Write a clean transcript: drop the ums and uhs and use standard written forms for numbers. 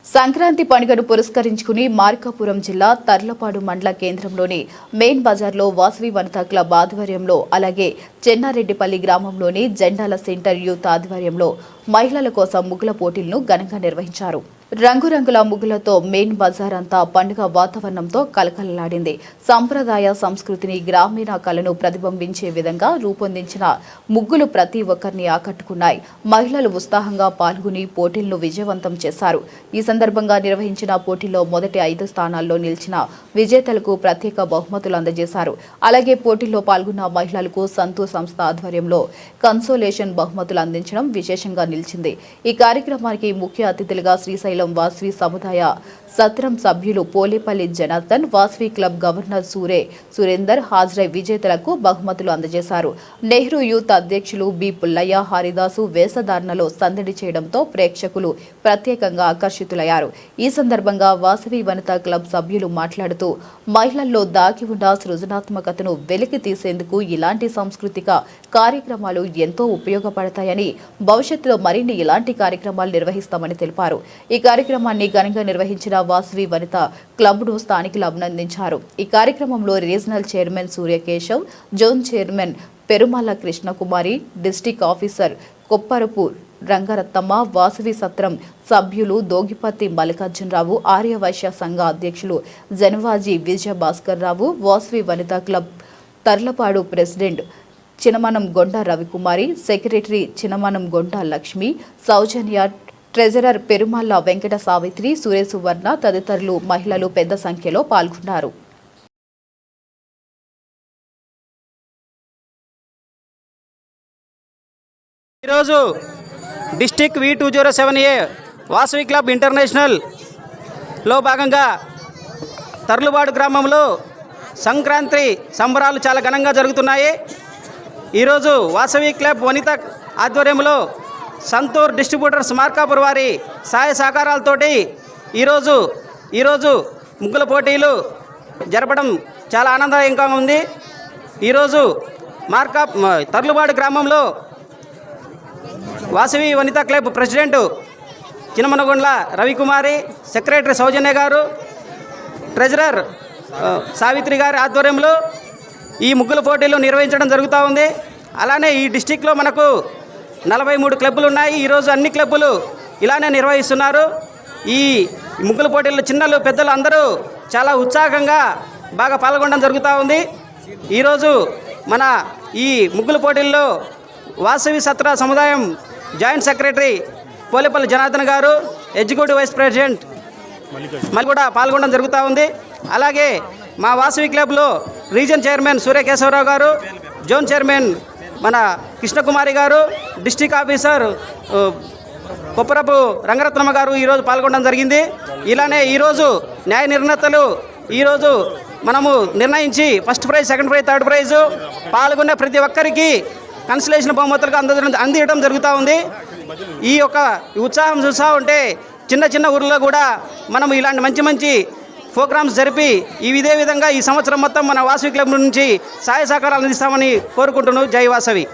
సంక్రాంతి పండుగను పురస్కరించుకుని మార్కాపురం జిల్లా తర్లపాడు మండల కేంద్రంలోని మెయిన్ బజార్లో వాసవి వనితా క్లబ్ ఆధ్వర్యంలో అలాగే చెన్నారెడ్డిపల్లి గ్రామంలోని జెండాల సెంటర్ యూత్ ఆధ్వర్యంలో మహిళల కోసం ముగ్గుల పోటీలను ఘనంగా నిర్వహించారు. రంగురంగుల ముగ్గులతో మెయిన్ బజార్ అంతా పండుగ వాతావరణంతో కలకలలాడింది. సంప్రదాయ సంస్కృతిని, గ్రామీణ కళను ప్రతిబింబించే విధంగా రూపొందించిన ముగ్గులు ప్రతి ఒక్కరిని ఆకట్టుకున్నాయి. మహిళలు ఉత్సాహంగా పాల్గొని పోటీలను విజయవంతం చేశారు. ఈ సందర్భంగా నిర్వహించిన పోటీల్లో మొదటి 5 స్థానాల్లో నిలిచిన విజేతలకు ప్రత్యేక బహుమతులు అందజేశారు. అలాగే పోటీల్లో పాల్గొన్న మహిళలకు సంతూర్ సంస్థ ఆధ్వర్యంలో కన్సోలేషన్ బహుమతులు అందించడం విశేషంగా నిలిచింది. ఈ కార్యక్రమానికి ముఖ్య అతిథులుగా శ్రీశైలం వాసవి సముదాయ సత్రం సభ్యులు పోలేపల్లి జనార్దన్, వాసవి క్లబ్ గవర్నర్ సురేందర్ హాజరై విజేతలకు బహుమతులు అందజేశారు. నెహ్రూ యూత్ అధ్యక్షులు బి పుల్లయ్య, హరిదాసు వేషధారణలో సందడి చేయడంతో ప్రేక్షకులు ప్రత్యేకంగా ఆకర్షితులయ్యారు. ఈ సందర్భంగా వాసవి వనితా క్లబ్ సభ్యులు మాట్లాడుతూ మహిళల్లో దాగి ఉన్న సృజనాత్మకతను వెలికి తీసేందుకు ఇలాంటి సాంస్కృతిక కార్యక్రమాలు ఎంతో ఉపయోగపడతాయని, భవిష్యత్తులో మరిన్ని ఇలాంటి కార్యక్రమాలు నిర్వహిస్తామని తెలిపారు. ఈ కార్యక్రమాన్ని ఘనంగా నిర్వహించిన వాసవి వనిత క్లబ్ను స్థానికులు అభినందించారు. ఈ కార్యక్రమంలో regional chairman Suryakeshav, zone chairman Perumalla Krishnakumari, district officer Kopparapu Rangarathnamma, Vasavi సత్రం సభ్యులు దోగిపత్తి మల్లికార్జునరావు, ఆర్యవైశ్య సంఘ అధ్యక్షులు Janavaji Vijayabhaskar Rao, Vasavi Vanitha club Tarlapadu president Chinamanam Gonda Ravikumari, secretary Chinamanam Gonda Lakshmi, Soujanya, treasurer Perumalla Venkata Savitri, Suresh Suvarna తదితరులు మహిళలు పెద్ద సంఖ్యలో పాల్గొన్నారు. ఈరోజు డిస్టిక్ V207A వాసవి క్లబ్ ఇంటర్నేషనల్లో భాగంగా తర్లుబాడు గ్రామంలో సంక్రాంతి సంబరాలు చాలా ఘనంగా జరుగుతున్నాయి. ఈరోజు వాసవి క్లబ్ వనిత ఆధ్వర్యంలో సంతూర్ డిస్ట్రిబ్యూటర్స్ మార్కాపురం వారి సహాయ సహకారాలతోటి ఈరోజు ముగ్గుల పోటీలు జరపడం చాలా ఆనందదాయకంగా ఉంది. ఈరోజు తర్లుబాడు గ్రామంలో Vasavi Vanitha club president Chinamanagondla Ravikumari, secretary Soujanya గారు, ట్రెజరర్ సావిత్రి గారి ఆధ్వర్యంలో ఈ ముగ్గుల పోటీలు నిర్వహించడం జరుగుతూ ఉంది. అలానే ఈ డిస్టిక్లో మనకు 43 క్లబ్బులు ఉన్నాయి. ఈరోజు అన్ని క్లబ్బులు ఇలానే నిర్వహిస్తున్నారు. ఈ ముగ్గుల పోటీల్లో చిన్నలు పెద్దలు అందరూ చాలా ఉత్సాహంగా బాగా పాల్గొనడం జరుగుతూ ఉంది. ఈరోజు మన ఈ ముగ్గుల పోటీల్లో వాసవి సత్ర సముదాయం జాయింట్ సెక్రటరీ పోలేపల్లి జనార్దన్ గారు, ఎగ్జిక్యూటివ్ వైస్ ప్రెసిడెంట్ మళ్ళీ కూడా పాల్గొనడం జరుగుతూ ఉంది. అలాగే మా వాసవి క్లబ్లో రీజన్ చైర్మన్ సూర్యకేశవరావు గారు, జోన్ చైర్మన్ మన కృష్ణకుమారి గారు, డిస్టిక్ ఆఫీసర్ కొప్పరపు రంగరత్నమ్మ గారు ఈరోజు పాల్గొనడం జరిగింది. ఇలానే ఈరోజు న్యాయ నిర్ణేతలు ఈరోజు మనము నిర్ణయించి first prize, second prize, third price పాల్గొనే ప్రతి ఒక్కరికి కన్సలేషన్ బహుమతులుగా అందించడం జరుగుతూ ఉంది. ఈ యొక్క ఉత్సాహం చూస్తూ ఉంటే చిన్న ఊర్లో కూడా మనం ఇలాంటి మంచి ప్రోగ్రామ్స్ జరిపి ఇదే విధంగా ఈ సంవత్సరం మొత్తం మన వాసవి క్లబ్ నుంచి సహాయ సహకారాలు అందిస్తామని కోరుకుంటున్నాను. జై వాసవి.